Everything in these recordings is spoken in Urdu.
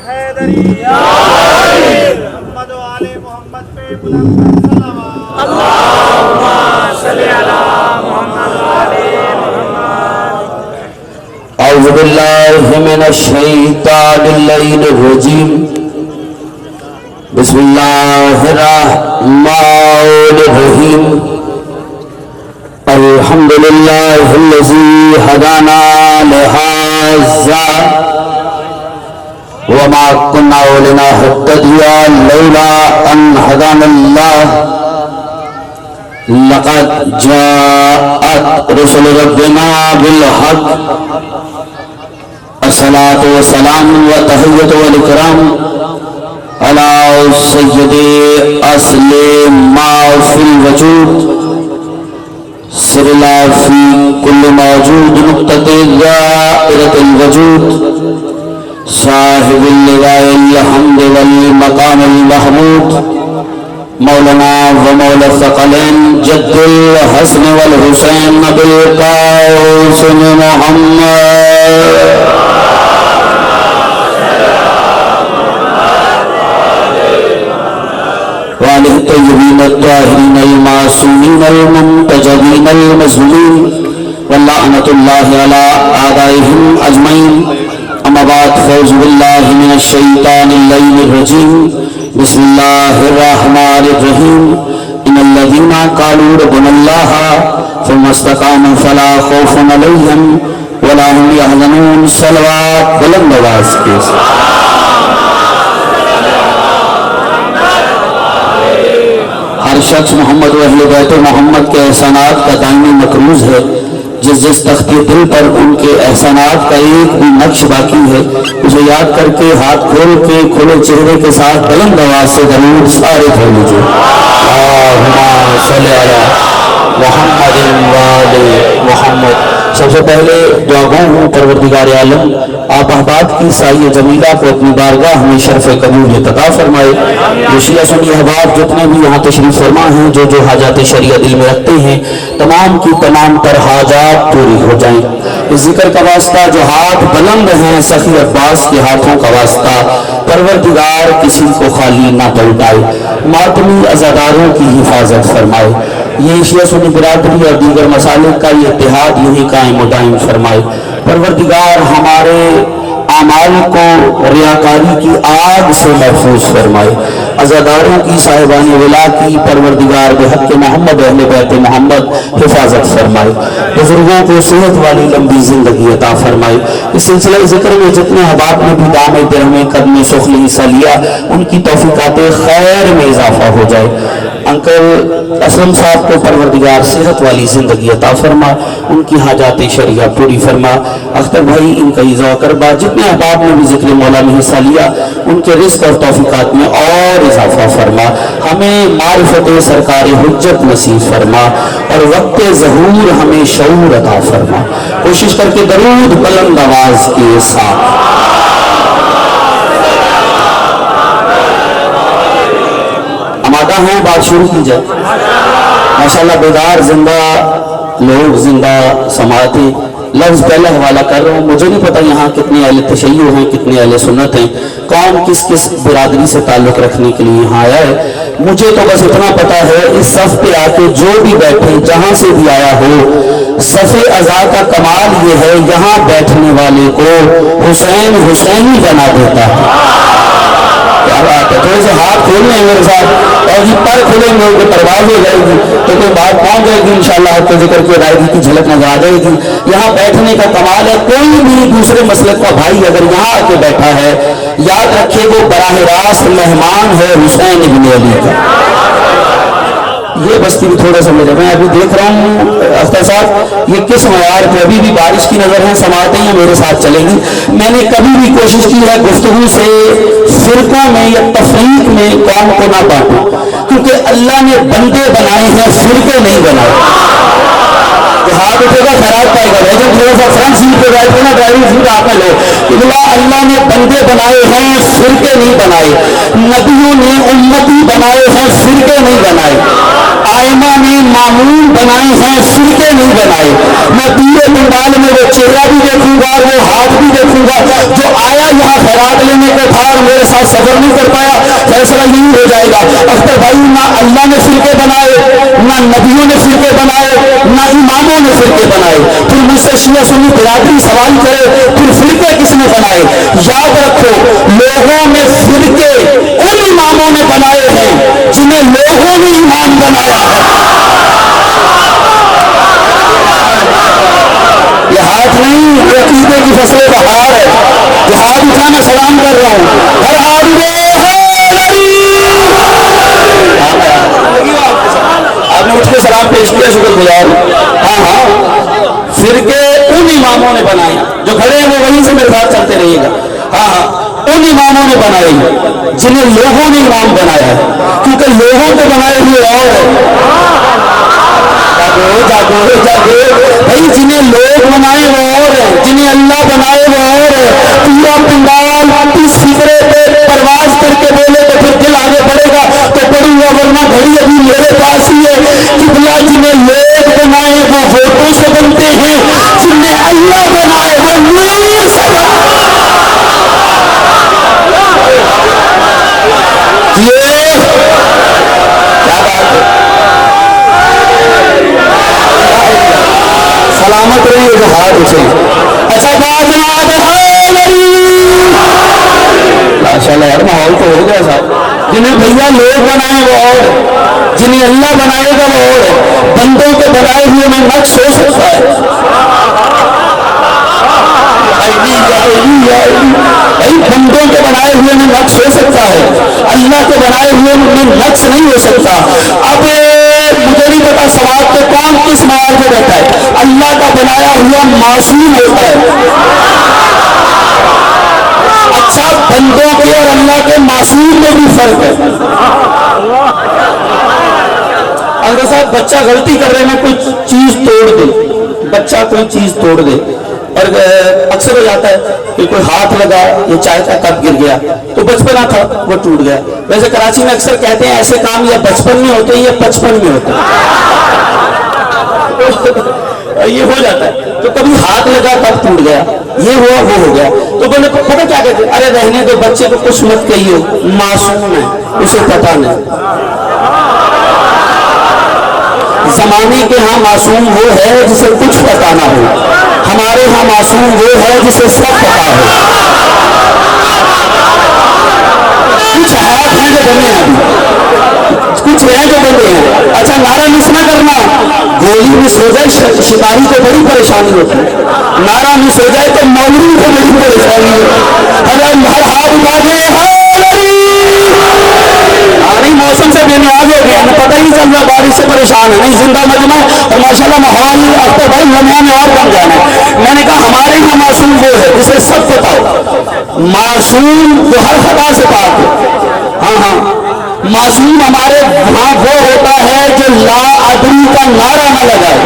حیدری یا محمد و آل محمد پہ بلند صلوات اللہم صلی علی محمد و آل محمد. اعوذ باللہ من الشیطان اللعین الرجیم. بسم اللہ الرحمن الرحیم. الحمد للہ الذی ہدانا لہذا وما كنا لنهتدي لولا أن هدانا الله. لقد جاءت رسل ربنا بالحق. الصلاة والسلام والتحية والإكرام على سيد أصل ما في الوجود سر الله في كل موجود نقطة دائرة الوجود صاحب اللواء الحمد والمقام المحمود مولانا ومولا الثقلين جد الحسن والحسين نبي القاسم محمد وآله الطيبين الطاهرين المعصومين المنتجبين المظلومين واللعنة الله على أعدائهم أجمعين. اما بعد فاعوذ باللہ من الشیطان اللعین الرجیم. بسم اللہ الرحمن الرحیم. ان الذین قالوا ربنا اللہ ثم استقاموا فلا خوف علیہم ولا هم يحزنون. صلوات بلند آواز کے ساتھ. ہر شخص محمد و اہل بیت محمد کے احسانات کا دائمی مقروض ہے. جس تختی دل پر ان کے احسانات کا ایک بھی نقش باقی ہے اسے یاد کر کے ہاتھ کھول کے کھلے چہرے کے ساتھ بلند آواز سے درود سارے پڑھ لیجیے. اللہم صلی علی محمد و آل محمد. سب سے پہلے دعا گو ہوں پروردگار عالم آپ احباب کی سایہ جمیلہ کو اپنی بارگاہ میں شرف قبولیت عطا فرمائے. جو شیعہ سنی احباب جتنے بھی یہاں تشریف فرما ہیں جو حاجات شریعہ دل میں رکھتے ہیں تمام کی تمام تر حاجات پوری ہو جائیں. اس ذکر کا واسطہ جو ہاتھ بلند ہیں سخی عباس کے ہاتھوں کا واسطہ پروردگار کسی کو خالی نہ پلٹائے. ماتمی عزاداروں کی حفاظت فرمائے. یہ شیعہ سنی برادری اور دیگر مسالک کا یہ اتحاد یہی قائم و دائم فرمائے. پروردگار ہمارے اعمال کو ریاکاری کی آگ سے محفوظ فرمائے. عزاداروں کی صاحبان ولا کی پروردگار بحق محمد اہل بیت محمد حفاظت فرمائے. بزرگوں کو صحت والی لمبی زندگی عطا فرمائے. اس سلسلہ ذکر میں جتنے احباب نے بھی دام درہم قدم سخلی حصہ لیا ان کی توفیقات خیر میں اضافہ ہو جائے. انکل اسلم صاحب کو پروردگار صحت والی زندگی عطا فرما ان کی حاجات شریعہ پوری فرما. اختر بھائی ان کا عزا کربا جتنے احباب نے بھی ذکر مولا میں حصہ لیا ان کے رزق اور توفیقات میں اور اضافہ فرما. ہمیں معرفت سرکار حجت نصیب فرما اور وقت ظہور ہمیں شعور عطا فرما. کوشش کر کے درود بلند آواز کے ساتھ. آمادہ ہیں بات شروع کی جائے. ماشاءاللہ بیدار زندہ لوگ زندہ سماعتیں. لفظ پہلا حوالہ کر رہا ہوں. مجھے نہیں پتا یہاں کتنے اہل تشیع ہیں کتنے اہل سنت ہیں کون کس کس برادری سے تعلق رکھنے کے لیے یہاں آیا ہے. مجھے تو بس اتنا پتا ہے اس صف پہ آ کے جو بھی بیٹھے جہاں سے بھی آیا ہو صف اعضاء کا کمال یہ ہے یہاں بیٹھنے والے کو حسین حسینی بنا دیتا ہے. کیا بات ہے. تھوڑے سے ہاتھ کھولنے ہیں میرے ساتھ اور یہ پر کھولیں گے ان کو پرواز ہو جائے گی تو کوئی بات پہنچ جائے گی انشاءاللہ آپ کے ذکر کی ادائیگی کی جھلک نظر آ جائے گی. یہاں بیٹھنے کا کمال ہے. کوئی بھی دوسرے مسلک کا بھائی اگر یہاں آ کے بیٹھا ہے یاد رکھے وہ براہ راست مہمان ہے حسین ابن علی کا. یہ بستی بھی تھوڑا سا میرے میں ابھی دیکھ رہا ہوں اختر صاحب یہ کس معیار پہ ابھی بھی بارش کی نظر ہے سماعتیں ہیں میرے ساتھ چلیں گی. میں نے کبھی بھی کوشش کی ہے گفتگو سے فرقوں میں یا تفریق میں قوم کو نہ بانٹوں کیونکہ اللہ نے بندے بنائے ہیں فرقے نہیں بنائے. ہاتھ اٹھے گا خیرات پائے گا. لیکن تھوڑا سا فرنٹ سیٹ پہ بیٹھے نا ڈرائیونگ سیٹ آپ میں لو کہ اللہ نے بندے بنائے ہیں فرقے نہیں بنائے. نبیوں نے امتی بنائے ہیں فرقے نہیں بنائے. آئمہ نے معمول بنائے ہیں فرقے نہیں بنائے. میں پیے بنگال میں وہ چہرہ بھی دیکھوں گا وہ ہاتھ بھی دیکھوں گا جو وہاں صبر نہیں کر پایا، فیصلہ یہی ہو جائے گا اختر بھائی، نہ اللہ نے فرقے بنائے، نہ نبیوں نے فرقے بنائے، نہ اماموں نے فرقے بنائے. پھر مجھ سے شیعہ سنی برادری سوال کرے پھر فرقے کس نے بنائے؟ یاد رکھو لوگوں نے فرقے ان اماموں نے بنائے ہیں جنہیں لوگوں نے امام بنایا ہے. یہ ہاتھ نہیں، یہ عقیدے کی فصل بہار ہے. یہ ہاتھ اٹھا میں سلام کر رہا ہوں، ہر ہاتھ آپ نے اٹھ کے سلام پیش کیا، شکر گزار. ہاں ہاں، فرقے ان اماموں نے بنائے جو کھڑے ہیں وہ وہیں سے میرے ساتھ چلتے رہیے گا. ہاں ہاں، ان اماموں نے بنائے جنہیں لوگوں نے امام بنایا ہے، کیونکہ لوگوں کے بنائے ہوئے اور ہے. جاگو جاگو بھائی، جنہیں لوگ بنائے وہ اور ہے، جنہیں اللہ بنائے وہ اور ہے. پورا پنڈال اس فکرے پہ پرواز کر کے بولے تو پھر دل آگے بڑھے گا تو پڑوں گا، ورنہ گھڑی ابھی میرے پاس ہی ہے. قبلہ جنہیں لوگ بنائے وہ ووٹوں سے بنتے ہیں، جنہیں اللہ بنائے وہ نور سے بنتے ہیں. یہ کیا بات ہے، سلامت رہیے جو ہاتھ اٹھے. اچھا بات ماشاء اللہ یار، ماحول تو ہو گیا صاحب. جنہیں بھیا لوگ بنائے وہ اور، جنہیں اللہ بنائے گا وہ اور. بندوں کے بنائے ہوئے میں نقش ہو سکتا ہے، بندوں کے بنائے ہوئے میں نقش ہو سکتا ہے، اللہ کے بنائے ہوئے میں نقش نہیں ہو سکتا. اب مجھے نہیں پتا سواد پہ کون کس معیار پہ رہتا ہے. اللہ کا بنایا ہوا معصوم ہوتا ہے. اچھا، بندوں کے اور اللہ کے معصوم میں بھی فرق ہے. اگر صاحب بچہ غلطی کر رہے میں کوئی چیز توڑ دے، بچہ کوئی چیز توڑ دے، اور اکثر ہو جاتا ہے کہ کوئی ہاتھ لگا یا چائے کا کپ گر گیا تو بچپنا تھا وہ ٹوٹ گیا. ویسے کراچی میں اکثر کہتے ہیں ایسے کام یا بچپن میں ہوتے ہیں یا 55 میں ہوتے ہیں. یہ ہو جاتا ہے. تو کبھی ہاتھ لگا تب ٹوٹ گیا، یہ ہوا وہ ہو گیا. تو بولے پتہ کیا کہتے ہیں، ارے رہنے دو بچے کو کچھ مت کہیے، معصوم ہے، اسے پتہ نہیں. زمانے کے ہاں معصوم وہ ہے جسے کچھ پتہ نہ ہو، ہمارے ہاں معصوم وہ ہے جسے سب پتہ ہو. کچھ ہاتھ ہیں جو بنے ہیں، کچھ ہیں جو بنے ہیں. اچھا نعرہ مس نہ کرنا، گولی مس ہو جائے شکاری کو بڑی پریشانی ہوتی ہے، نعرہ مس ہو جائے تو مولوی کو بڑی پریشانی ہوتی ہے. موسم سے بے نیاز ہو گیا، پتہ ہی چل رہا، بارش سے پریشان ہے. نہیں زندہ مجمع اور ماشاءاللہ ماحول اختر بھائی لمحہ میں اور بن جانا ہے. میں نے کہا ہمارے یہاں معصوم وہ ہے جسے سب پتہ ہو، معصوم جو ہر خطا سے پاک ہو. ہاں ہاں، معصوم ہمارے وہاں وہ ہوتا ہے جو لا ادری کا نعرہ نہ لگائے.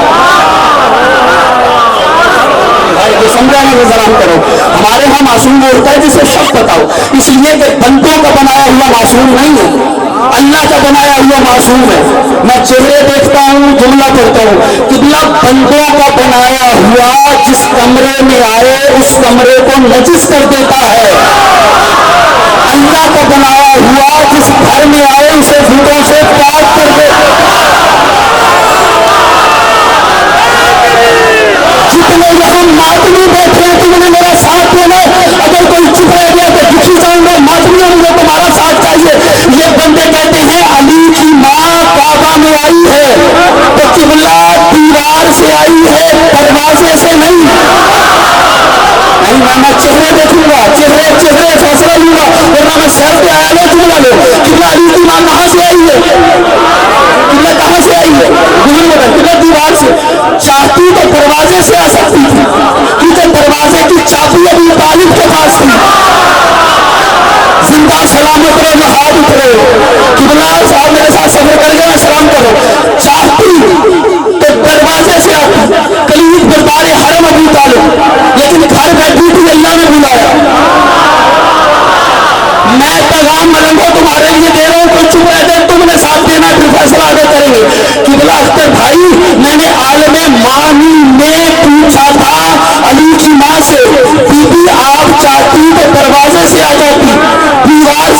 سمجھا نہیں، سلام کرو. ہمارے ہاں معصوم وہ ہوتا ہے جسے سب پتہ ہو، اس لیے کہ بندوں کا بنایا ہوا معصوم نہیں ہے، اللہ کا بنایا ہوا معصوم ہے. میں چہرے دیکھتا ہوں، جملہ پڑھتا ہوں. قبلہ بندوں کا بنایا ہوا جس کمرے میں آئے اس کمرے کو نجس کر دیتا ہے. اللہ کا بنایا ہوا جس گھر میں آئے اسے بھوتوں سے پاک کر دیتا ہے. جتنے یہاں ماتمی بیٹھے ہیں تم نے میرا ساتھ دینا. اگر کوئی چپ رہ گیا تو دکھی جاؤں گا. ماتمی مجھے تمہارا ساتھ چاہیے. یہ بندے کہتے ہیں علی کی ماں کعبہ میں آئی ہے تو قبلہ دیوار سے آئی ہے، دروازے سے نہیں. میں چہرے دیکھوں گا، چہرے فیصلہ لوں گا، ورنہ میں سر پہ آیا لے جملہ لو. قبلہ علی کی ماں کہاں سے آئی ہے؟ قبلہ کہاں سے آئی ہے؟ قبلہ دیوار سے. چاہتی تو دروازے سے آ سکتی تھی، کیونکہ دروازے کی چابی ابھی طالب کے پاس تھی. زندہ سلامت رہے جو ہاتھ اٹھ رہے ہو. قبلہ صاحب میرے ساتھ سفر کر گئے، سلام کرو. چاہتی تو دروازے سے آتی، کلید بردار حرم ابو طالب، لیکن گھر بیٹھی تھی اللہ نے بلایا. میں پیغام ملنگو تمہارے لیے دے رہا ہوں، کوئی چپ رہتے تم نے ساتھ دینا، پھر فیصلہ آگے کریں گے. قبلہ اختر بھائی، میں نے عالم مانی میں پوچھا تھا علی کی ماں سے، بی بی آپ چاہتی تو دروازے سے آ جاتی، دیوار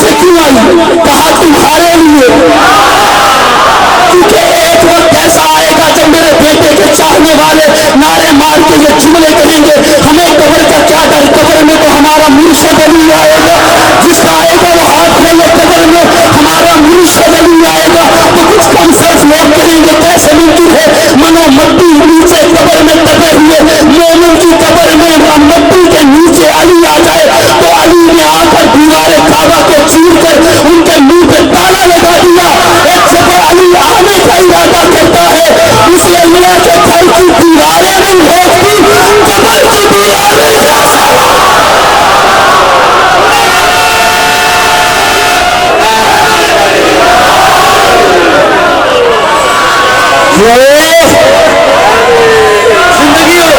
یہ جملے کہیں گے ہمیں قبر کا کیا ڈر، قبر میں تو ہمارا مرشد علی آئے گا، جس کا آئے گا وہ ہاتھ کھولے، قبر میں ہمارا مرشد علی آئے گا۔ تو کچھ کم سرس لوگ کہیں گے کیسے ممکن ہے، منو مٹی نیچے قبر میں دبے ہوئے مومن کی قبر میں مٹی کے نیچے علی آ جائے تو علی نے آ کر دیوار کعبہ کو چیر کر ان کے منہ پہ تالا لگا دیا۔ ایک جگہ علی آنے کا ارادہ کرتا ہے، اس اللہ کے گھر کی دیواریں نہیں ہوتی، قبر کی دیواریں زندگی ہو،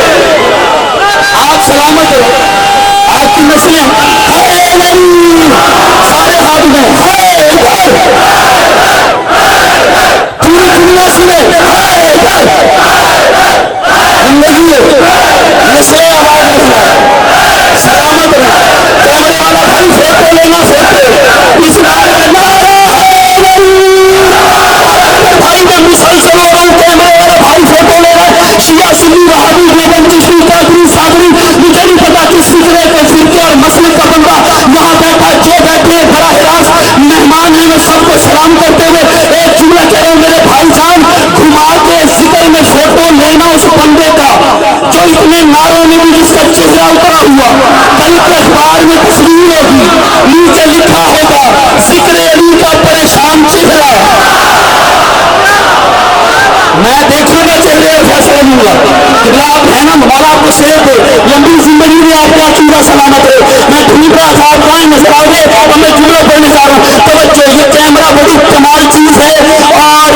آپ سلامت ہو، آپ کی نسلیں سارے ہاتھ میں پوری دنیا سنے زندگی ہو، نسلیں آواز رکھنا، سلامت رہنا۔ کیمرے والا بھائی فوٹو لینا فوٹو اس نعرے بھائی میں مسلسل ہو رہا ہوں، کیمرے والا بھائی فوٹو لے رہا ہے، شیعہ سنی وہابی دیوبند چشتی قادری صادری، مجھے نہیں پتا کس فکرے کے فرقے اور مسلک کا بندہ یہاں بیٹھا ہے، جو بیٹھے ہیں براہ راست مہمان ہیں، میں سب کو سلام کرتے ہوئے ایک جملہ کہہ رہا ہوں، میرے بھائی جان گھما کے ذکر میں فوٹو لینا اس بندے کا جو اتنے ناروں میں بھی جس کا چہرہ اترا ہوا، کل کے اخبار میں تصویر ہوگی، نیچے لکھا ہوگا ذکر علی کا پریشان چہرہ، میں دیکھوں گا چہرے اور فیصلہ لوں گا کہ آپ ہے نا، مولا آپ کو صحت دے، لمبی زندگی میں آپ کا چورا سلامت ہے۔ میں ڈھونڈ رہا تھا آپ کہاں نظر آؤ گے اور میں جملہ پڑھنے جا رہا ہوں، توجہ، یہ کیمرہ بڑی کمال چیز ہے اور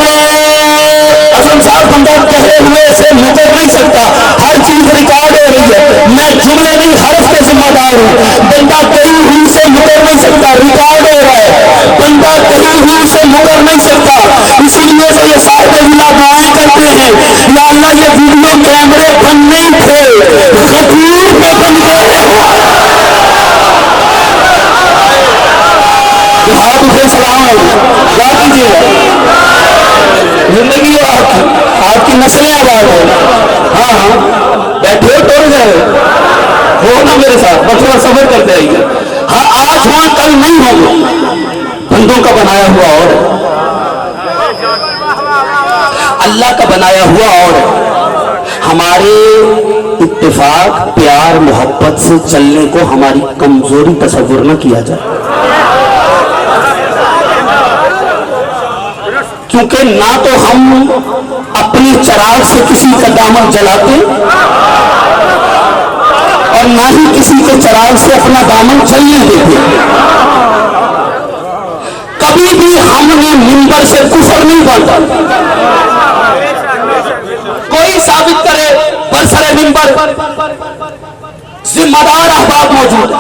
اعظم صاحب بندہ کہے ہوئے سے مکر نہیں سکتا، ہر چیز ریکارڈ ہو رہی ہے، میں جملے نہیں حرف کا ذمہ دار ہوں، بندہ کہیں ہوئی سے مکر نہیں سکتا، ریکارڈ ہو رہا ہے، بندہ کہیں ہوئی سے مکر نہیں سکتا، اسی لیے سے یہ صاحب اللہ دعائیں کرتے ہیں، یا اللہ یہ ویڈیو کیمرے بند نہیں تھے، غدور پہ بن گئے، ہاتھ اٹھے سلام کیا کیجیے گا، زندگی ہے آپ کی نسلیں آباد ہے، ہاں ہاں بیٹھے توڑ گئے ہو نا میرے ساتھ، بس تھوڑا صبر کرتے رہیے، ہاں آج وہاں کل نہیں ہوگا، بندوں کا بنایا ہوا اور اللہ کا بنایا ہوا اور ہمارے اتفاق پیار محبت سے چلنے کو ہماری کمزوری تصور نہ کیا جائے، کیونکہ نہ تو ہم اپنی چراغ سے کسی کا دامن جلاتے اور نہ ہی کسی کے چراغ سے اپنا دامن جلنے دیتے، کبھی بھی ہم نے منبر سے کفر نہیں بانٹا، کوئی ثابت کرے برسر منبر ذمہ دار احباب موجود،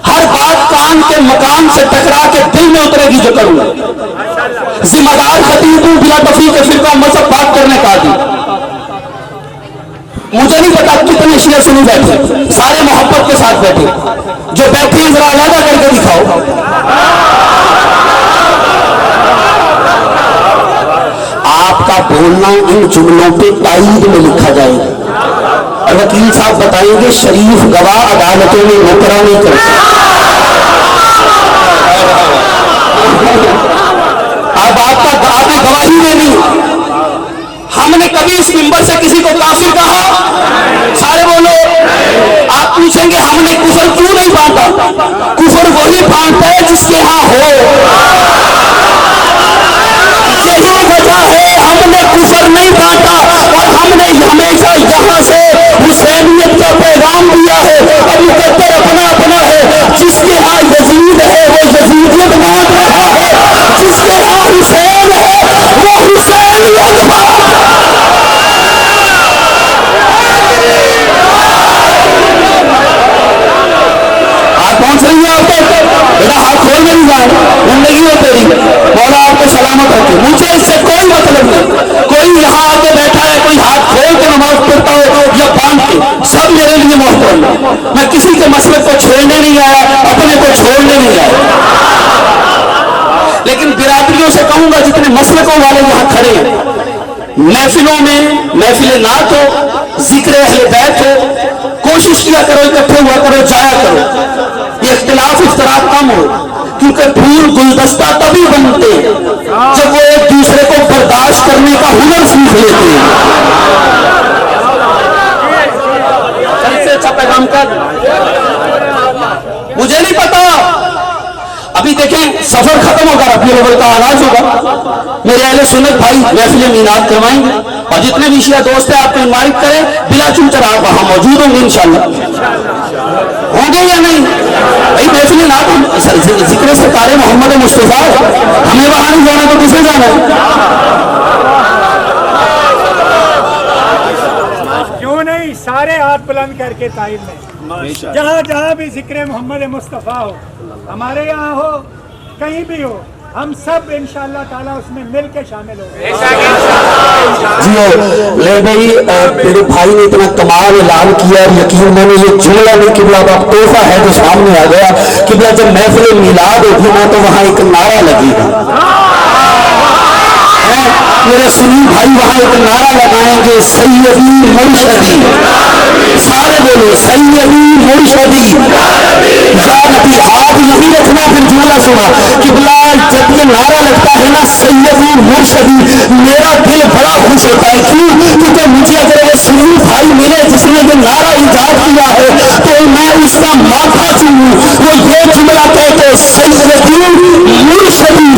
ہر بات کان کے مقام سے ٹکرا کے دل میں اترے گی جو کروں گا، ذمہ دار خطیب ہوں، بلا تفریق فرقہ مذہب بات کرنے کا دی، مجھے نہیں پتا کتنے شیعہ سنی بیٹھے، سارے محبت کے ساتھ بیٹھے، جو بیٹھے ذرا علیحدہ کر کے دکھاؤ، آپ کا بولنا ان جملوں پہ تائید میں لکھا جائے گا، اور وکیل صاحب بتائیں گے شریف گواہ عدالتوں میں مقرر نہیں کرتے، اب آپ نے گواہی دینی، ہم نے کبھی اس ممبر سے کسی کو کافر کہا، سارے بولو، آپ پوچھیں گے ہم نے کفر کیوں نہیں بانٹا، کفر وہی بانٹتا ہے جس کے ہاں ہو، یہی وجہ ہے ہم نے کفر نہیں بانٹا اور ہم نے ہمیشہ یہاں سے حسینیت کا پیغام دیا ہے، اور مقدر اپنا اپنا ہے، جس کے ہاں یزید ہے وہ یزیدیت بانٹ رہا ہے، جس کے ہاں حسین ہے وہ حسینیت بانٹ رہا ہے۔ آپ پہنچ رہی ہیں، آپ تک بیٹا ہاتھ کھول نہیں جائے، زندگی ہو تیری، مولا آپ کو سلامت رکھے، مجھے اس سے کوئی مطلب نہیں، کوئی یہاں آ کے بیٹھا ہے، کوئی ہاتھ کھول کے نماز پڑھتا ہو یا باندھ کے، سب میرے لیے محترم ہے، میں کسی کے مسئلے کو چھوڑنے نہیں آیا، اپنے کو چھوڑنے نہیں آیا، لیکن برادریوں سے کہوں گا جتنے مسلکوں والے یہاں کھڑے ہیں، محفلوں میں محفل نعت ہو, ذکر اہل بیت ہو, کوشش کیا کرو اکٹھے ہوا کرو, جایا کرو, یہ اختلاف اختلاف کم ہو, کیونکہ پھول گلدستہ تبھی بنتے ہیں جب وہ ایک دوسرے کو برداشت کرنے کا ہنر سیکھ لیتے ہیں. سب سے اچھا پیغام کر, مجھے نہیں پتا, ابھی دیکھیں سفر ختم ہوگا, ربیع الاول کا آغاز ہوگا, میرے اہل سنت بھائی محفل میلاد کروائیں گے, اور جتنے بھی شیعہ دوست ہیں آپ کو انوائٹ کریں, بلا چوچر آپ وہاں موجود ہوں گے انشاءاللہ. ہوں گے یا نہیں بھائی؟ محفل میلاد ذکر سرکار محمد مصطفیٰ, ہمیں وہاں نہیں جانا تو کسے جانا ہے؟ کیوں نہیں, سارے ہاتھ بلند کر کے تائید میں, جہاں جہاں بھی ذکر محمد مصطفیٰ ہو, ہمارے یہاں ہو, کہیں بھی ہو, ہم سب انشاءاللہ تعالیٰ اس میں مل کے شامل ہو گئے. جی لے بھائی, میرے بھائی نے اتنا کمال اعلان کیا, یقین میں نے یہ جملہ نہیں قبلہ اب تحفہ ہے تو سامنے آ گیا. قبلہ جب محفل میلاد ہوگی نا تو وہاں ایک نعرہ لگے گا, میرے سنی بھائی وہاں ایک نعرہ لگائیں گے, سیدی مرشدی, سارے بولو سیدی مرشدی یا نبی. آپ یہی رکھنا, پھر جملہ سنا قبلہ, جب یہ نعرہ لگتا ہے نا سیدی مرشدی, میرا دل بڑا خوش ہوتا ہے. کیوں؟ کیونکہ مجھے اگر وہ سنی بھائی ملے جس نے یہ نعرہ ایجاد کیا ہے تو میں اس کا ماتھا چوموں. وہ یہ جملہ کہتے سیدی مرشدی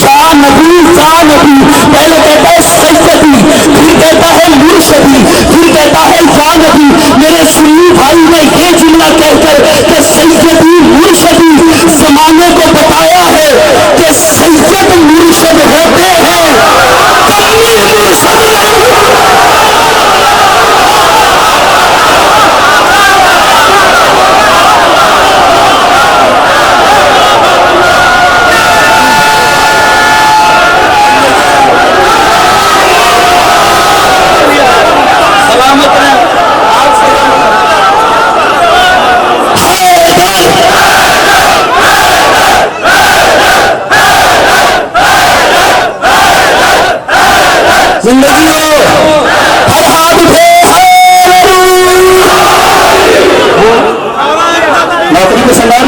یا نبی یا نبی, پہلے کہتا ہے سیدی, پھر کہتا ہے مرشدی, پھر کہتا ہے یا نبی. میرے سنی بھائی نے یہ جملہ کہہ کر کہ سیدی مرشدی زمانے کو بتایا ہے کہ سید مرشد ہوتے ہیں, زندگی ہو ہر ہاتھ اٹھے, نوکری کو سنبھال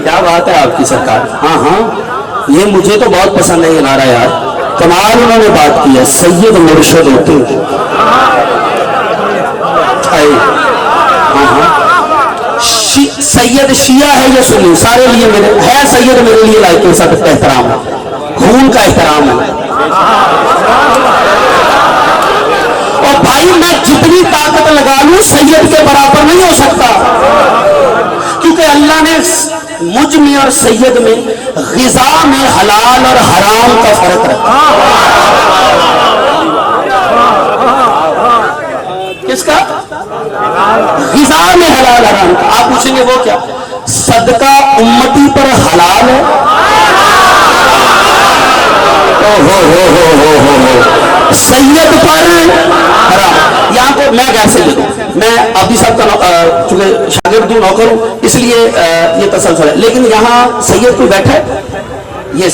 کیا بات ہے آپ کی سرکار. ہاں ہاں, یہ مجھے تو بہت پسند ہے یہ نعرہ یار, کمال انہوں نے بات کی ہے. سید مرشد ہوتے ہیں, ہاں ہاں, سید شیعہ ہے یا سنی, سارے لیے میرے ہے سید, میرے لیے لائق سب احترام ہے, خون کا احترام ہے. اور بھائی میں جتنی طاقت لگا لوں سید کے برابر نہیں ہو سکتا, کیونکہ اللہ نے مجھ میں اور سید میں غذا میں حلال اور حرام کا فرق رکھا. کس کا؟ غذا میں حلال حرام کا. آپ پوچھیں گے وہ کیا؟ صدقہ امتی پر حلال ہے, سید پر حرام. یہاں کو میں گھر سے لوں, میں ابھی صاحب کا چونکہ شاگرد ہوں, نوکر ہوں, اس لیے یہ تسلسل ہے. لیکن یہاں سید کوئی بیٹھا ہے, یہ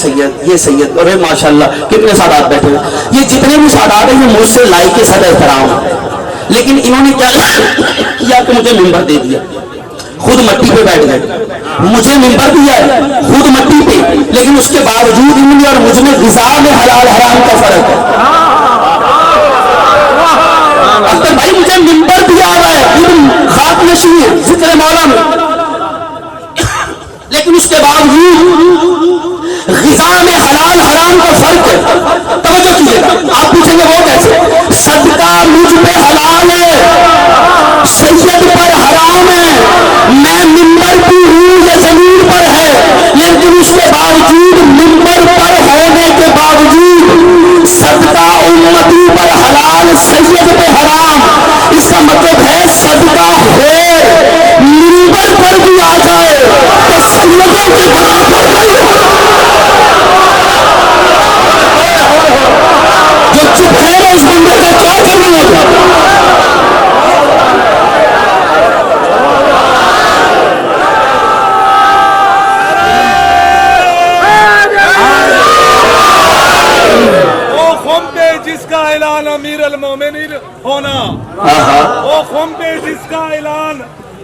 سید اور ماشاءاللہ کتنے سادات بیٹھے ہیں. یہ جتنے بھی سادات ہیں یہ مجھ سے لائق کے ساتھ احترام ہے. لیکن انہوں نے کیا کیا کہ مجھے ممبر دے دیا, خود مٹی پہ بیٹھ گئے. مجھے ممبر دیا ہے خود مٹی پہ, لیکن اس کے باوجود ان میں اور مجھ میں غذا میں حلال حرام کا فرق ہے. اختر بھائی مجھے ممبر دیا ہوا ہے, خاک نشین ہے ذکر مولا میں, لیکن اس کے باوجود غذا میں حلال حرام کا فرق ہے. توجہ کیجیے گا, آپ پوچھیں گے وہ کیسے؟ صدقہ مجھ پہ حلال ہے, سید پر حرام ہے. میں ممبر بھی ہوں, یہ زمین پر ہے, لیکن اس کے باوجود ممبر پر ہونے کے باوجود صدقہ امتی پر حلال, سید پہ حرام. اس کا مطلب ہے صدقہ خیر ممبر پر بھی آ جائے تو سیدوں کے برابر نہیں ہوگا. جو چپ ہے اس بندے کو کیا کرنی ہے؟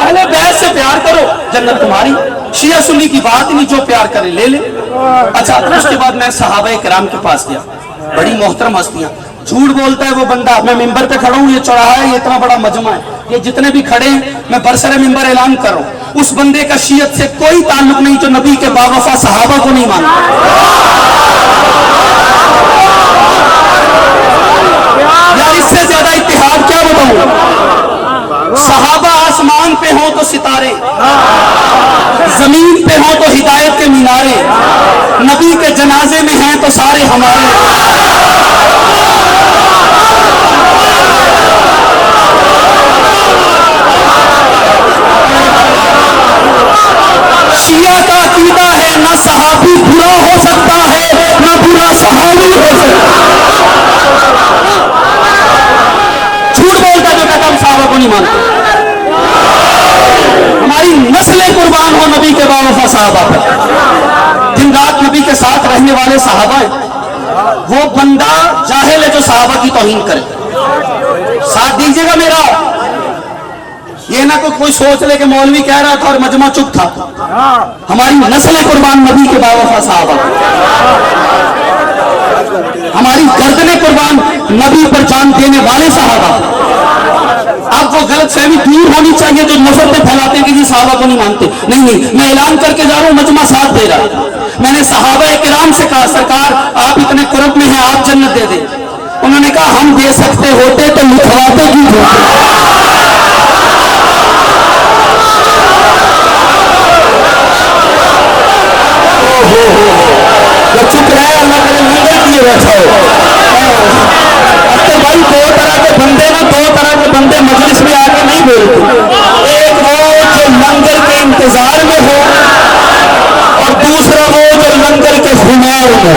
اہل بیت سے پیار کرو, جنت تمہاری. شیعہ سنی کی بات نہیں, جو پیار کرے لے لے. اچھا, اس کے بعد میں صحابہ کرام کے پاس گیا, بڑی محترم ہستیاں. جھوٹ بولتا ہے وہ بندہ, میں ممبر پہ کھڑا ہوں, یہ چوراہا ہے, یہ اتنا بڑا مجمع ہے, یہ جتنے بھی کھڑے ہیں میں برسر ممبر اعلان کر رہا ہوں, اس بندے کا شیعت سے کوئی تعلق نہیں جو نبی کے باوفا صحابہ کو نہیں مانتا. یار اس سے زیادہ اتحاد کیا بتاؤں. صحابہ آسمان پہ ہوں تو ستارے, زمین پہ ہوں تو ہدایت کے مینارے, نبی کے جنازے میں ہیں تو سارے ہمارے. شیعہ کا عقیدہ ہے نہ صحابی برا ہو سکتا ہے نہ برا صحابی ہو سکتا ہے. جھوٹ بولتا جو کہتا ہم صحابہ کو نہیں مانتے. ہماری نسلیں قربان ہو نبی کے باوفا صحابہ پر. دن رات نبی کے ساتھ رہنے والے صحابہ ہیں. وہ بندہ جاہل ہے جو صحابہ کی توہین کرے. ساتھ دیجیے گا میرا, یہ نہ کوئی سوچ لے کہ مولوی کہہ رہا تھا اور مجمع چپ تھا. ہماری نسل قربان نبی کے باوفا صحابہ, ہماری گردنیں قربان نبی پر جان دینے والے صحابہ. اب وہ غلط فہمی دور ہونی چاہیے جو نفرتیں پھیلاتے ہیں کہ جی صحابہ کو نہیں مانتے. نہیں, میں اعلان کر کے جا رہا ہوں, مجمع ساتھ دے رہا. میں نے صحابہ کرام سے کہا سرکار آپ اتنے قرب میں ہیں, آپ جنت دے دیں. انہوں نے کہا ہم دے سکتے ہوتے تو لکھواتے کیوں تھے. چپ رہے, اللہ کرے نہیں کیے بیٹھا ہو. اچھا بھائی, دو طرح کے بندے نا, دو طرح کے بندے مجلس میں آ کے نہیں بولتے. ایک وہ جو لنگر کے انتظار میں ہو, اور دوسرا وہ جو لنگر کے خمار میں.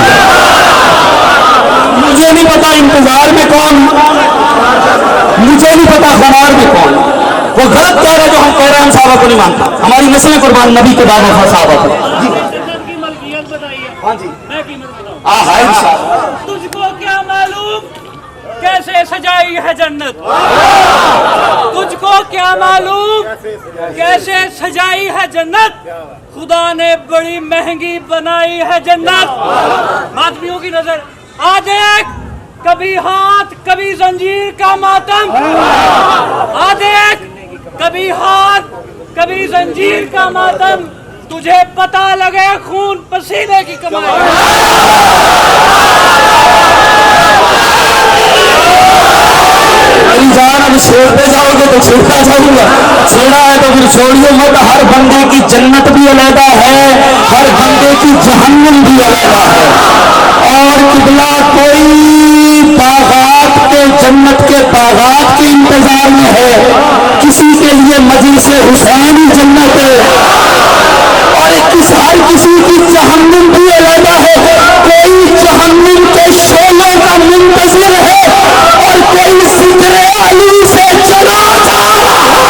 مجھے نہیں پتا انتظار میں کون, مجھے نہیں پتا خمار میں کون. وہ غلط کہہ رہا ہے جو ہم کہہ رہے ہیں ہم صحابہ کو نہیں مانتا. ہماری نسلیں قربان نبی کے باوفا صحابہ پر. جی ہاں جی, تجھ کو کیا معلوم کیسے سجائی ہے جنت. تجھ کو کیا معلوم کیسے سجائی ہے جنت. خدا نے بڑی مہنگی بنائی ہے جنت. ماتمیوں کی نظر آ دیکھ, کبھی ہاتھ کبھی زنجیر کا ماتم. آ دیکھ, کبھی ہاتھ کبھی زنجیر کا ماتم. تجھے پتہ لگے خون پسینے کی کمائی. میری جان, اب چھوڑتے جاؤ گے تو چھوڑتا جاؤں گا. چھوڑا ہے تو پھر چھوڑیے مت. ہر بندے کی جنت بھی علیحدہ ہے, ہر بندے کی جہنم بھی علیحدہ ہے. اور قبلہ کوئی باغات کے جنت کے باغات کے انتظار میں ہے, کسی کے لیے مجلس حسین ہی جنت ہے, اور ہر کسی کی جہنم بھی علیحدہ ہے. کوئی جہنم کے شعلوں کا منتظر ہے اور کوئی ذکر علی سے چلا جا رہا ہے.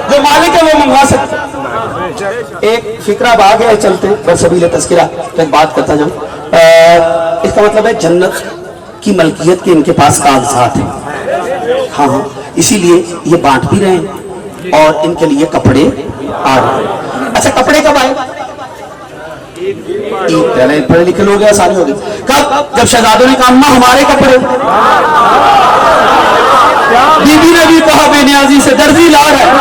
جو مالک ہے وہ منگوا سکتے. ایک فکرہ باغ ہے, چلتے برسبیل تذکرہ ایک بات کرتا جاؤں. اس کا مطلب ہے جنت کی ملکیت کے ان کے پاس کاغذات ہیں. ہاں ہاں, اسی لیے یہ بانٹ بھی رہے ہیں اور ان کے لیے کپڑے آ رہے ہیں. اچھا, کپڑے کب آئے؟ پہلے پڑھے لکھے لوگ ہیں, سارے ہو گئے. کب؟ جب شہزادوں نے کہا اماں ہمارے کپڑے. بی بی نے بھی کہا بے نیازی سے درزی لا رہا ہے.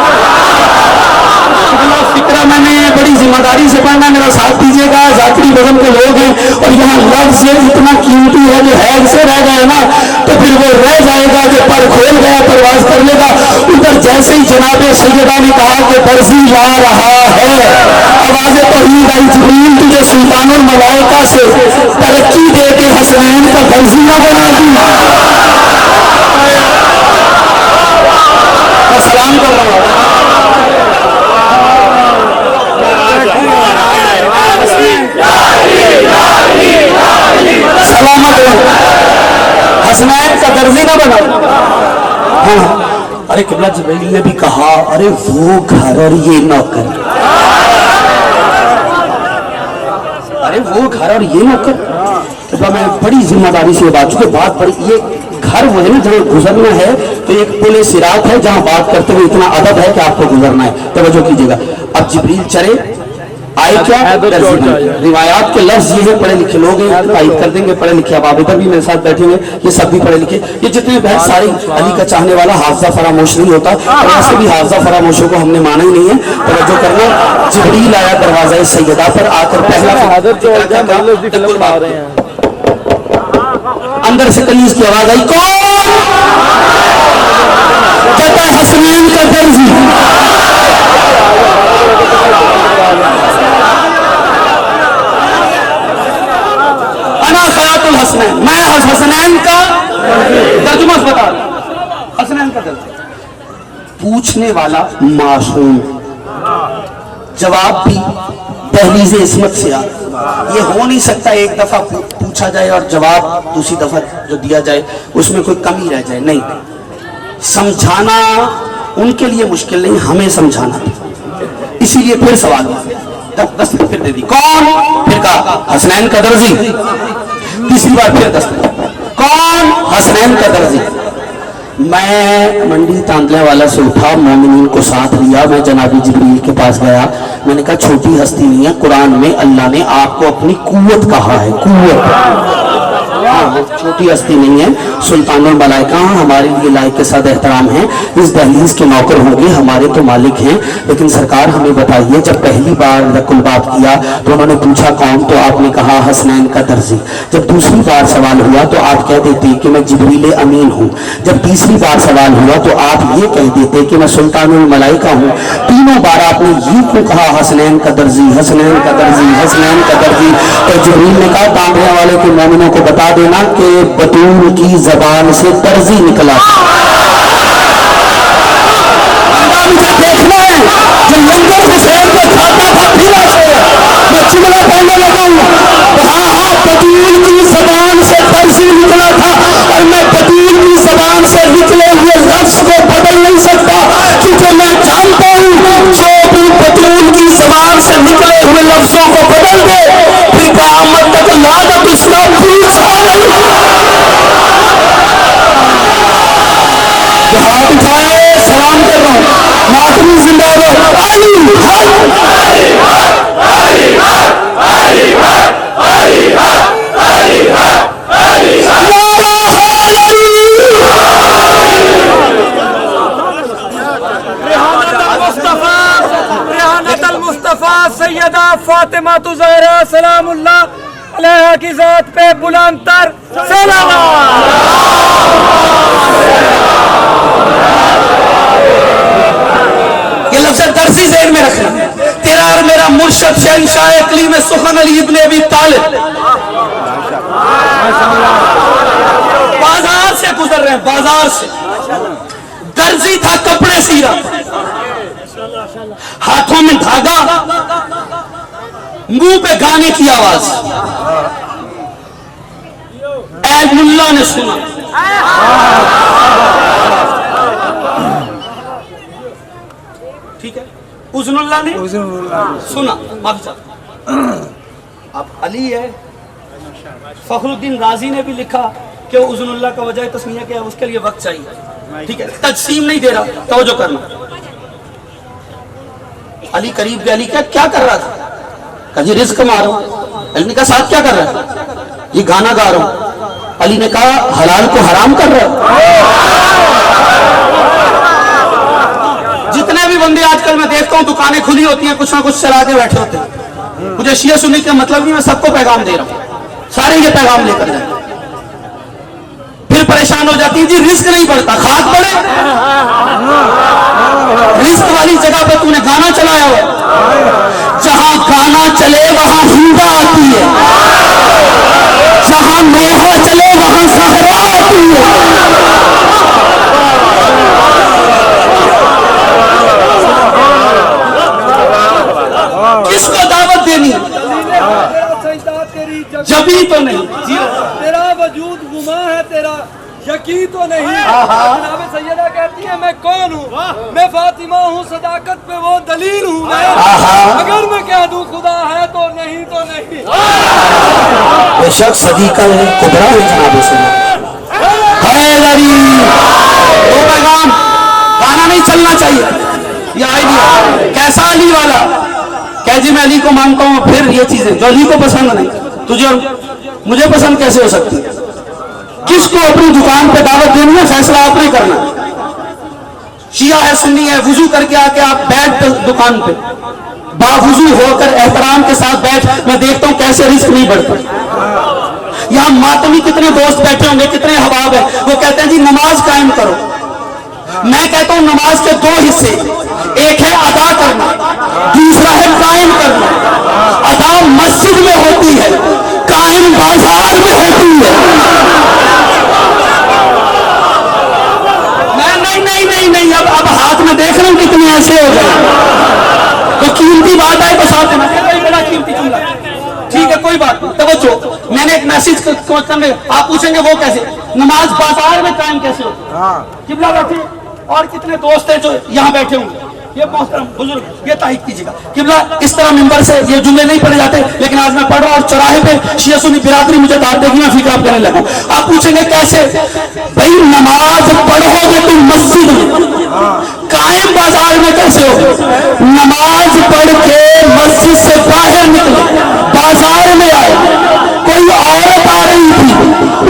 فکرہ میں نے بڑی ذمہ داری سے پڑھنا, میرا ساتھ دیجیے گا. ذاکری بزم کے لوگ ہیں اور یہاں لفظ اتنا قیمتی ہے جو حید سے رہ گئے نا تو پھر وہ رہ جائے گا کہ پر کھول گیا پرواز کر لے گا. ادھر جیسے ہی جناب سیدہ نے کہا کہ درزی لا رہا ہے, آواز توحید آئی, جبریل تجھے سلطان الملائکہ سے ترقی دے کے حسنین کا درزی نہ بنا دی. سلام کر رہا ہوں. حسنین کا درزی نہ بنا. ہاں ارے قبلہ جبریل نے بھی کہا ارے وہ گھر اور یہ نوکر, ارے وہ گھر اور یہ نوکر. میں بڑی ذمہ داری سے یہ بات, چونکہ بات بڑی, یہ گھر وہ ہے نا جہاں گزرنا ہے تو ایک پل صراط ہے جہاں بات کرتے ہوئے اتنا ادب ہے کہ آپ کو گزرنا ہے, توجہ کیجیے گا. اب جبریل چلے آئے کیا, روایات کے لفظ یہ ہیں, پڑھے لکھے لوگ ہیں تائید کر دیں گے, پڑھے لکھے. اب آپ ادھر بھی میرے ساتھ بیٹھے ہوئے, یہ سب بھی پڑھے لکھے. یہ جتنے بہن سارے علی کا چاہنے والا حافظہ فراموش نہیں ہوتا, اور ایسے بھی حافظہ فراموشوں کو ہم نے مانا ہی نہیں ہے. توجہ کرنا, جبریل آیا دروازہ سیدہ پر آ کر پہلا اندر سے کنیز کی آواز آئی, کون؟ کہتا حسنین کا درزی. انا خیاط الحسنین, میں حسنین کا ترجمہ بتا رہا. حسنین کا درزی. پوچھنے والا معصوم, جواب بھی دہلیز عصمت سے آ. یہ ہو نہیں سکتا ایک دفعہ پوچھا جائے اور جواب دوسری دفعہ جو دیا جائے اس میں کوئی کمی رہ جائے. نہیں, سمجھانا ان کے لیے مشکل نہیں, ہمیں سمجھانا. اسی لیے پھر سوال دستک پھر دے دی, کون؟ پھر کہا حسنین کا درزی. تیسری بار پھر دستک, کون؟ حسنین کا درزی. میں منڈی تاندلے والا سے اٹھا, مومنین کو ساتھ لیا, میں جناب جبریل کے پاس گیا. میں نے کہا چھوٹی ہستی نہیں ہے, قرآن میں اللہ نے آپ کو اپنی قوت کہا ہے, قوت. چھوٹی ہستی نہیں ہے, سلطان الملائکہ ہمارے لیے لائق کے ساتھ احترام ہے, اس دہلیز کے نوکر ہوں گے, ہمارے تو مالک ہیں. لیکن سرکار ہمیں بتائیے, جب پہلی بار رقل بات کیا تو انہوں نے پوچھا کون, تو آپ نے کہا حسنین کا درزی. جب دوسری بار سوال ہوا تو آپ کہہ دیتے کہ میں جبریل امین ہوں. جب تیسری بار سوال ہوا تو آپ یہ کہہ دیتے کہ میں سلطان الملائکہ ہوں. تینوں بار آپ نے یہ کیوں کہا حسنین کا درزی, حسنین کا درزی, حسنین کا درزی؟ تو جبریل نے کہا تانبے والے کے مومنوں کو بتا دینا کہ بطول کی زبان سے درزی نکلا. مجھے دیکھنا ہے جو لنگر حسین کو کھاتا تھا پیلا سے, میں جملہ پہنے لگا ہوں. ہاں بطول کی زبان سے درزی نکلا تھا, اور میں بطول کی زبان سے نکلے ہوئے لفظ کو بدل نہیں سکتا, کیونکہ میں جانتا ہوں جو بھی بطول کی زبان سے نکلے ہوئے لفظوں کو بدل دے پھر قیامت تک لعنت اس کا پوچھ ہاتھ اٹھائے سلام کر رہا ہوں. ماتمی زندہ ہو, علی حق, علی حق, علی حق, علی حق, علی حق, علی حق, علی حق. ریحانت المصطفیٰ سیدہ فاطمہ زہرا سلام اللہ علیہا کی ذات پہ بلند تر سلام. یہ لفظ درسی ذہن میں رکھنا, تیرا اور میرا مرشد شہنشاہ اقلیم سخن علی ابن ابی طالب بازار سے گزر رہے ہیں, بازار سے. درزی تھا, کپڑے سی رہا, ہاتھوں میں دھاگا, منہ پہ گانے کی آواز. اے ملا نے سنا, ٹھیک ہے, اذن اللہ نے سنا. اب علی ہے, فخر الدین رازی نے بھی لکھا کہ اذن اللہ کا وجہ تسمیہ کیا ہے, اس کے لیے وقت چاہیے. ٹھیک ہے, تجسیم نہیں دے رہا, توجہ کرنا. علی قریب گیا, علی کیا کر رہا تھا؟ کہا جی رزق کما رہا ہوں. علی نے کہا ساتھ کیا کر رہا ہے؟ یہ گانا گا رہا ہوں. علی نے کہا حلال کو حرام کر رہا ہے. جتنے بھی بندے آج کل میں دیکھتا ہوں دکانیں کھلی ہوتی ہیں, کچھ نہ کچھ چلا کے بیٹھے ہوتے ہیں. مجھے شیعہ سنی کا مطلب نہیں, میں سب کو پیغام دے رہا ہوں, سارے یہ پیغام لے کر جائیں. پھر پریشان ہو جاتی ہے جی رزق نہیں بڑھتا, خاک بڑھے. رزق والی جگہ پہ تو نے گانا چلایا ہوا, جہاں گانا چلے وہاں ہندا آتی ہے, جہاں نوحہ چلے وہاں زہرا آتی ہے. کس کو دعوت دینی, جبھی تو نہیں. تیرا وجود گما ہے, تیرا یقین تو نہیں. جناب سیدہ کہتی ہیں میں کون ہوں؟ میں فاطمہ ہوں، صداقت پہ وہ دلیل ہوں میں. اگر میں کہہ دوں خدا ہے تو نہیں تو نہیں. بے شک صدیقہ ہے، کبرا ہے جناب سیدہ حیدری. دو پیغام، گانا نہیں چلنا چاہیے. یہ آئیڈیا کیسا علی والا کہ جی میں علی کو مانتا ہوں، پھر یہ چیزیں جو علی کو پسند نہیں تجھے اور مجھے پسند کیسے ہو سکتی؟ کس کو اپنی دکان پہ دعوت دینی ہے فیصلہ آپ نے کرنا. شیعہ ہے سنی ہے، وضو کر کے آ کے آپ بیٹھ دکان پہ باوضو ہو کر احترام کے ساتھ بیٹھ. میں دیکھتا ہوں کیسے رزق نہیں بڑھتا. یہاں ماتمی کتنے دوست بیٹھے ہوں گے، کتنے احباب ہیں، وہ کہتے ہیں جی نماز قائم کرو. میں کہتا ہوں نماز کے دو حصے، ایک ہے ادا کرنا، دوسرا ہے قائم کرنا. ادا مسجد میں ہوتی ہے، قائم بازار میں ہوتی ہے. نہیں اب ہاتھ میں دیکھ رہا ہوں کتنے ایسے ہو گئے. تو قیمتی بات آئے تو ساتھ دینا، بڑا قیمتی جملہ. ٹھیک ہے کوئی بات نہیں، توجہ. میں نے ایک میسج کرنے، آپ پوچھیں گے وہ کیسے نماز بازار میں قائم کیسے ہوتی. قبلہ بیٹھے اور کتنے دوست ہیں جو یہاں بیٹھے ہوں گے. یہ محترم بزرگ یہ تائید کیجیے گا. قبلہ اس طرح ممبر سے یہ جملے نہیں پڑھے جاتے، لیکن آج میں پڑھ رہا ہوں اور چوراہے پہ شیعہ سنی برادری مجھے دعوت دے گی، میں فکر آپ کرنے لگا. آپ پوچھیں گے کیسے؟ بھائی نماز پڑھو گے تم مسجد میں، قائم بازار میں کیسے ہو؟ نماز پڑھ کے مسجد سے باہر نکلے، بازار میں آئے، کوئی عورت آ رہی تھی،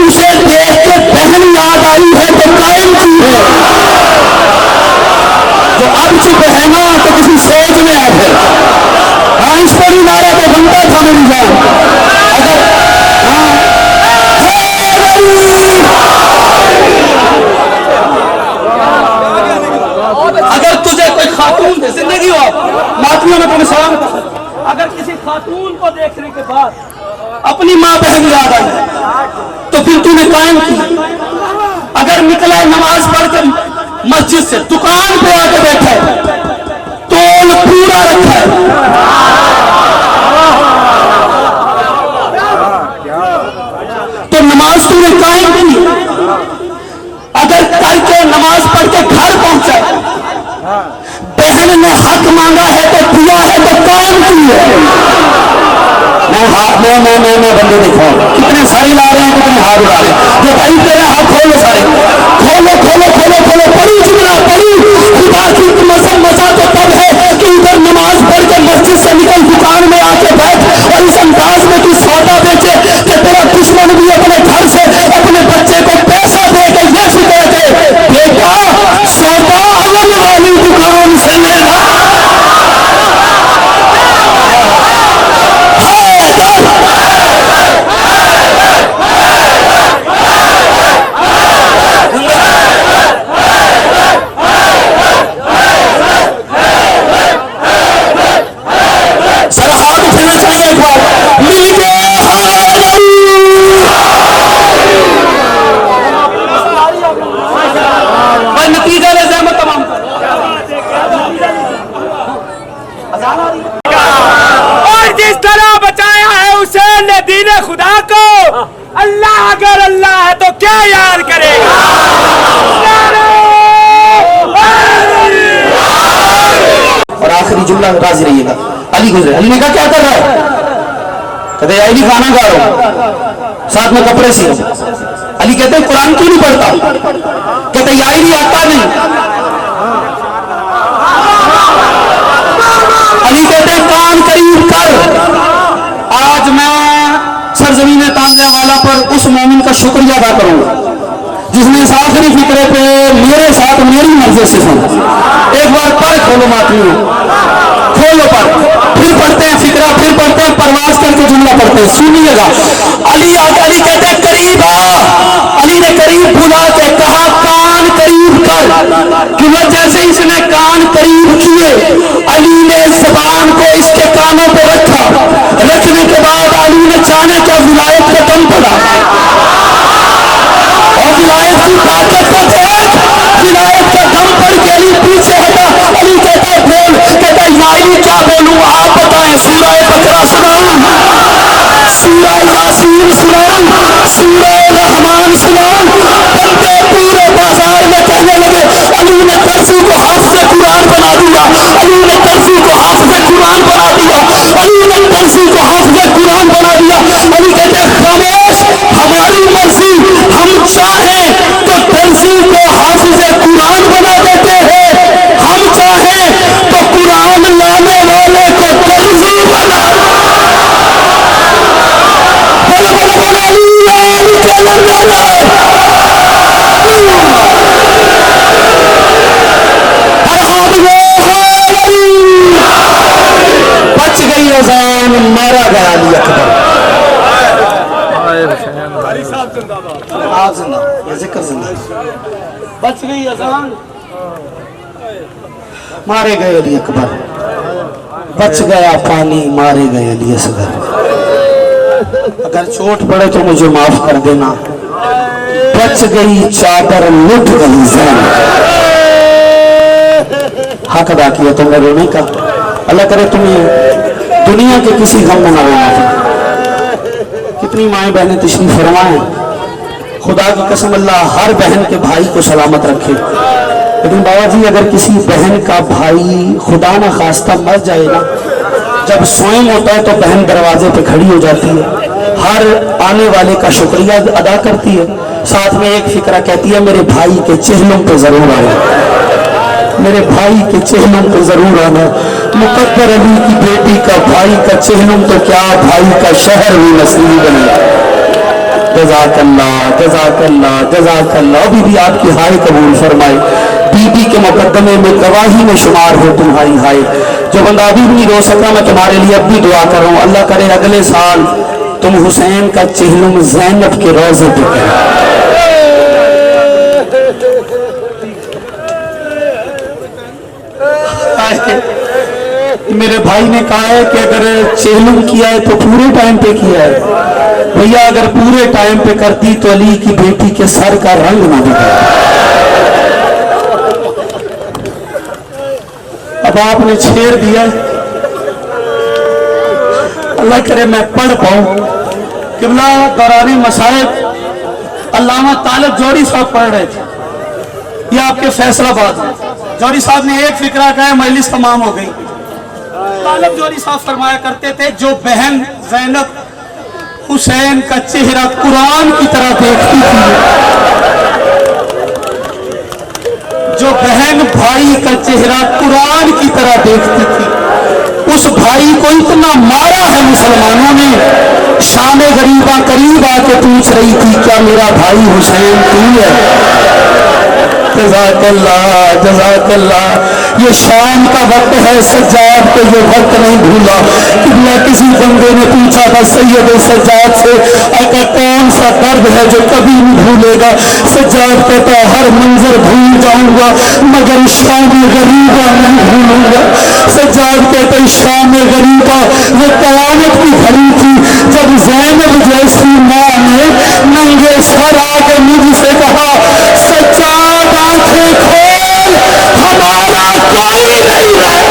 اسے دیکھ کے بہن یاد آئی ہے تو قائم کی ہے. جو اب چپے ہے نا تو کسی سوچ میں ہے. پھر ہاں اس پر ہی نعرہ تو بنتا تھا میری جان. اگر تجھے کوئی خاتون دے زندگی ہو، ماتمیوں میں تمہیں سلام کرتا، اگر کسی خاتون کو دیکھنے کے بعد اپنی ماں بہن یاد آئی تو پھر تم نے قائم کی. اگر نکلا نماز پڑھ کے مسجد سے، دکان پہ آ کے بیٹھا ہے، تول پورا رکھا ہے، تو نماز تم نے قائم کی. اگر کر کے نماز پڑھ کے گھر پہنچا، بہن نے حق مانگا ہے تو دیا ہے تو قائم کی ہے. میں بندے دکھاؤں کتنے ساری لا رہے ہیں، کتنے ہاتھ اڑا رہے ہیں. جو بھائی تیرے ہاتھ کھولو، سارے کھولو کھولو کھولو کھولو. پڑھی جملہ پڑھی. خدا کی مزہ تو تب ہے کہ ادھر نماز پڑھ کے مسجد سے نکل دکان میں آ کے بیٹھ اور اس انداز میں تو سودا بیچے کہ تیرا دشمن بھی اپنے گھر سے اپنے بچے کو پیسہ دے کے یہ فکر کہ بیٹا سودا اول والی دکان سے لینا. خدا کو اللہ اگر اللہ ہے تو کیا یاد کرے گا. اور آخری جملہ راضی رہیے گا. علی گزرے، علی نے کہا کیا کر رہا ہے؟ کہتے ہیں علی کھانا کھا رہا ہوں، ساتھ میں کپڑے سی. علی کہتے ہیں قرآن کیوں نہیں پڑھتا؟ کہتے ہیں علی آتا نہیں. علی کہتے ہیں کان قریب کر. آج میں سرزمین تاننے والا پر اس مومن کا شکریہ ادا کروں گا جس نے اس آخری فکرے پہ میرے ساتھ میری مرضی سے سنا. ایک بار پر کھولو ماتمیوں، کھولو پر، پھر پڑھتے ہیں فکرہ، پھر پڑھتے ہیں پرواز کر کے جملہ پڑھتے ہیں. سنیے گا. علی علی کہتے ہیں قریب آ. علی نے قریب بلا کے کہا کان قریب کر. کہ جیسے اس نے کان قریب کیے، علی نے زبان کو اس کے کانوں پہ رکھا. رکھنے کے بعد علی نے چاہنے کا ولایت کا دم پڑا. اور ولایت کی طاقت کو دیکھ، ولایت کا دم پڑ کے علی پیچھے ہٹا. علی کہتا ہے بول. کہتا ہے یا علی کیا بولوں آپ بتائیں. سورہ بقرہ سناؤں، سورہ یاسین سناؤں، سورہ رحمان سناؤں. بندے علی نے ترسی کو حافظ قرآن بنا دیا. علی کہتے ہیں خاموش، ہماری مرضی، ہم چاہیں تو ترسی کو حافظ قرآن بنا دیتے ہیں، ہم چاہیں تو قرآن لانے والے کو ترسی بنا بچ گئی اذان، مارا گیا علی اکبر. آپ زندہ، یہ ذکر زندہ. بچ گئی اذان، مارے گئے علی اکبر. بچ گیا پانی، مارے گئے علی اصغر. اگر چوٹ پڑے تو مجھے معاف کر دینا. بچ گئی چادر، لٹ گئی زینب. حق ادا کیا تم نے رونے کا. اللہ کرے تمہیں دنیا کے کسی غم میں نہ رونا. کتنی مائیں بہنیں تشریف فرمائیں. خدا کی قسم اللہ ہر بہن کے بھائی کو سلامت رکھے. لیکن بابا جی اگر کسی بہن کا بھائی خدا نہ خواستہ مر جائے نا، جب سوئم ہوتا ہے تو بہن دروازے پہ کھڑی ہو جاتی ہے، ہر آنے والے کا شکریہ ادا کرتی ہے، ساتھ میں ایک فکرہ کہتی ہے میرے بھائی کے چہلوں پہ ضرور آنا، میرے بھائی کے چہلوں پہ ضرور آنا. مقدر علی کی بیٹی کا بھائی کا چہلوں تو کیا بھائی کا شہر بھی نصیب بنے. جزاک اللہ، جزاک اللہ، جزاک اللہ. ابھی بھی آپ کی ہائے قبول فرمائے. بی بی کے مقدمے میں گواہی میں شمار ہو تمہاری ہائے. جو بندہ ابھی بھی نہیں رو سکا میں تمہارے لیے اب بھی دعا کر رہا ہوں. اللہ کرے اگلے سال تم حسین کا چہلم زینب کے روزے پہ کرو. میرے بھائی نے کہا ہے کہ اگر چہلم کیا ہے تو پورے ٹائم پہ کیا ہے. بھیا اگر پورے ٹائم پہ کرتی تو علی کی بیٹی کے سر کا رنگ نہ بگڑتا. اب آپ نے چھیڑ دیا. اللہ کرے میں پڑھ پاؤں. قبلہ دوران مصائب علامہ طالب جوڑی صاحب پڑھ رہے تھے. یہ آپ کے فیصلہ باد. جوڑی صاحب نے ایک فکرہ کہا، مجلس تمام ہو گئی. طالب جوڑی صاحب فرمایا کرتے تھے جو بہن زینب حسین کا چہرہ قرآن کی طرح دیکھتی تھی، جو بہن بھائی کا چہرہ قرآن کی طرح دیکھتی تھی، اس بھائی کو اتنا مارا ہے مسلمانوں نے. شام غریبہ قریب آ کے پوچھ رہی تھی کیا میرا بھائی حسین تو ہے؟ جزاک اللہ، جزاک اللہ. یہ شام کا وقت ہے، سجاد کو یہ وقت نہیں بھولا. کسی بندے نے پوچھا تھا سید سجاد سے اگر کون سا درد ہے جو کبھی نہیں بھولے گا؟ سجاد کہتا ہر منظر بھول جاؤں گا مگر شام غریبہ نہیں بھولوں گا. سجاد کہتا شام غریبہ وہ قیامت کی گھڑی تھی جب زینب جیسی ماں نے ننگے سر آ کے مجھ سے کہا سجاد آنکھیں کھول ہمارا کوئی نہیں ہے.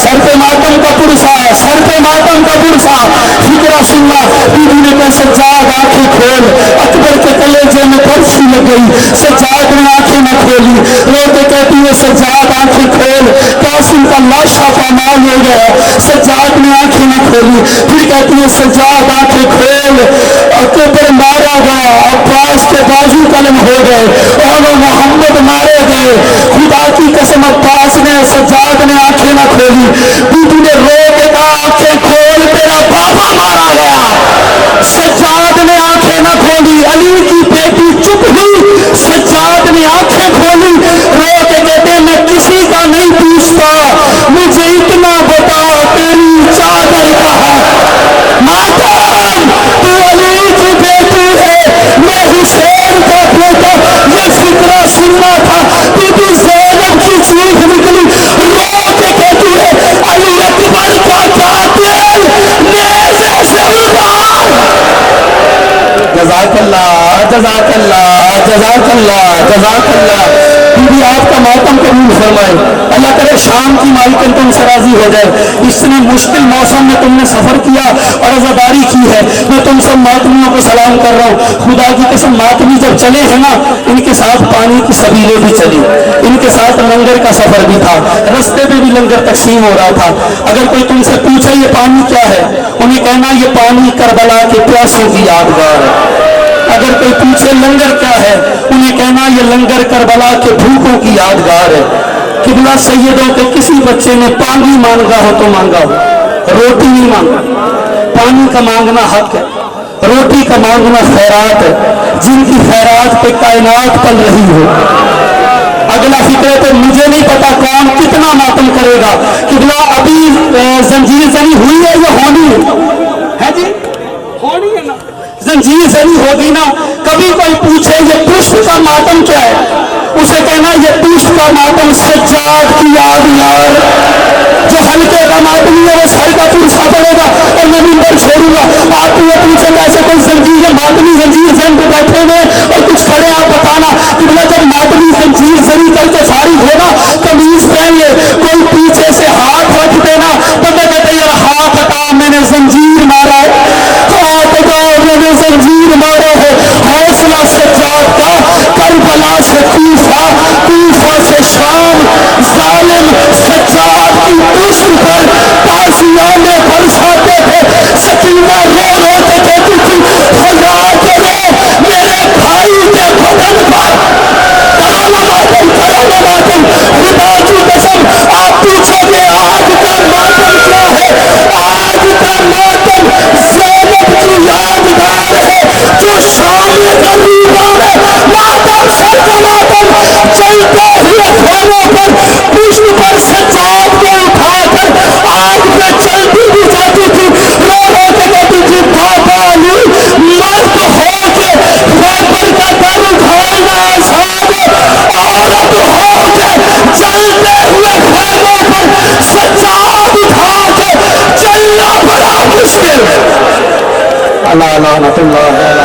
سر پہ ماتم کا پرسا، سر پہ ماتم کا پرسا. فکرہ سننا. بی بی نے کہا سجاد آنکھیں کھول. اکبر کے کلیجے میں برفی لگ گئی. سجاد نے آنکھیں نہ کھولی. روتے کہتی ہے سجاد آنکھیں کھول. قاسم کا لاشا پامال ہو گیا. سجاد نے آنکھیں نہ کھولی. پھر کہتی ہے سجاد آنکھیں کھول. اکبر مارا گیا. عباس کے بازو قلم ہو گئے اور محمد مارے گئے. خدا کی قسم عباس نے سجاد نے آنکھیں نہ کھولی. بی بی نے رو کے کہا آنکھیں کھول تیرا بابا مارا گیا. سجاد نے آنکھیں نہ کھولی. علی کی بیٹی چپ ہوئی. سجاد نے آنکھیں کھولی. رو کے کہتے میں کسی کا نہیں پوچھتا مجھے اتنا بتا تیری چادر کہاں؟ ماتم تو علی کی بیٹی ہے میں حسین کا بیٹا. یہ فکرہ سننا تھا. بی بی زینب کی چیخ نکلی. رو کے کہتی ہے علی اکبر کا قاتل نیزے سے اتار. جزاک اللہ، جزاک اللہ، جزاک اللہ، جزاک اللہ. بی بی آپ کا ماتم قبول فرمائے. اللہ کرے شام کی مالکن تم سے راضی ہو جائے. اتنے مشکل موسم میں تم نے سفر کیا اور عزاداری کی ہے. میں تم سب ماتمیوں کو سلام کر رہا ہوں. خدا کی قسم ماتمی جب چلے ہیں نا, ان کے ساتھ پانی کی سبیلیں بھی چلی, ان کے ساتھ لنگر کا سفر بھی تھا, رستے پہ بھی لنگر تقسیم ہو رہا تھا. اگر کوئی تم سے پوچھے یہ پانی کیا ہے, انہیں کہنا یہ پانی کربلا کے پیاسوں کی یادگار ہے. اگر کوئی پوچھے لنگر کیا ہے, انہیں کہنا یہ لنگر کربلا کے بھوکوں کی یادگار ہے. قبلہ سیدوں کے کسی بچے نے پانی مانگا ہو تو مانگا ہو, روٹی نہیں مانگا. پانی کا مانگنا حق ہے, روٹی کا مانگنا خیرات ہے, جن کی خیرات پہ کائنات پل رہی ہو. اگلا فکر ہے تو مجھے نہیں پتا کون کتنا ماتم کرے گا. قبلہ ابھی زنجیر زنی ہوئی ہے یا ہونی ہے جی؟ ہونی ہے نا, زنجیر زنی ہوگی نا. کبھی کوئی پوچھے یہ پشت کا ماتم کیا ہے, اسے کہنا یہ پشت کا ماتم سجاد کی یاد یار. جو ہلکے کا ماتم ہے وہ سر کا پوچھا پڑے گا اور میں ممبر چھوڑوں گا. آپ یہ پوچھیں گے ایسے کوئی زنجیر ہے, ماتمی زنجیر زن پہ بیٹھے ہوئے اور کچھ کھڑے آپ بتانا. جب ماتمی زنجیر زنی کر کے فارغ ہونا قمیض پہن لے, کوئی پیچھے سے ہاتھ رکھ دینا, بندہ کہتے یار ہاتھ ہٹا میں نے زنجیر مارا ہے, ہاتھ ہٹا میں نے زنجیر مارا ہے. حوصلہ سجاد کا کربلا سے کوفہ, کوفہ سے شام, ظالم سجاد کی پشت پر تازیانے برساتے تھے. سکینہ رو رو کے کہتی تھی خدا کرے میرے بھائی کے بدن پر کرو نہ ماتم, کرو نہ ماتم. خدا کی قسم آپ پوچھو گے آج کا ماتم کیا ہے, آج کا ماتم زینب کی یادگار ہے جو شام میں غریبوں میں ماتم سر کا ماتم. چلتے ہوئے خانوں پر پشت پر سجاد کو اٹھا کر آگ پہ چلتی بھی جاتی تھی. رو رو کے کہتی تھی بابا علی مرد ہو کے خیبر کا در اٹھائنا آسان ہے, عورت ہو کے چلتے ہوئے خیموں پر سجاد اٹھا کے چلنا بڑا مشکل. اللہ لعنت اللہ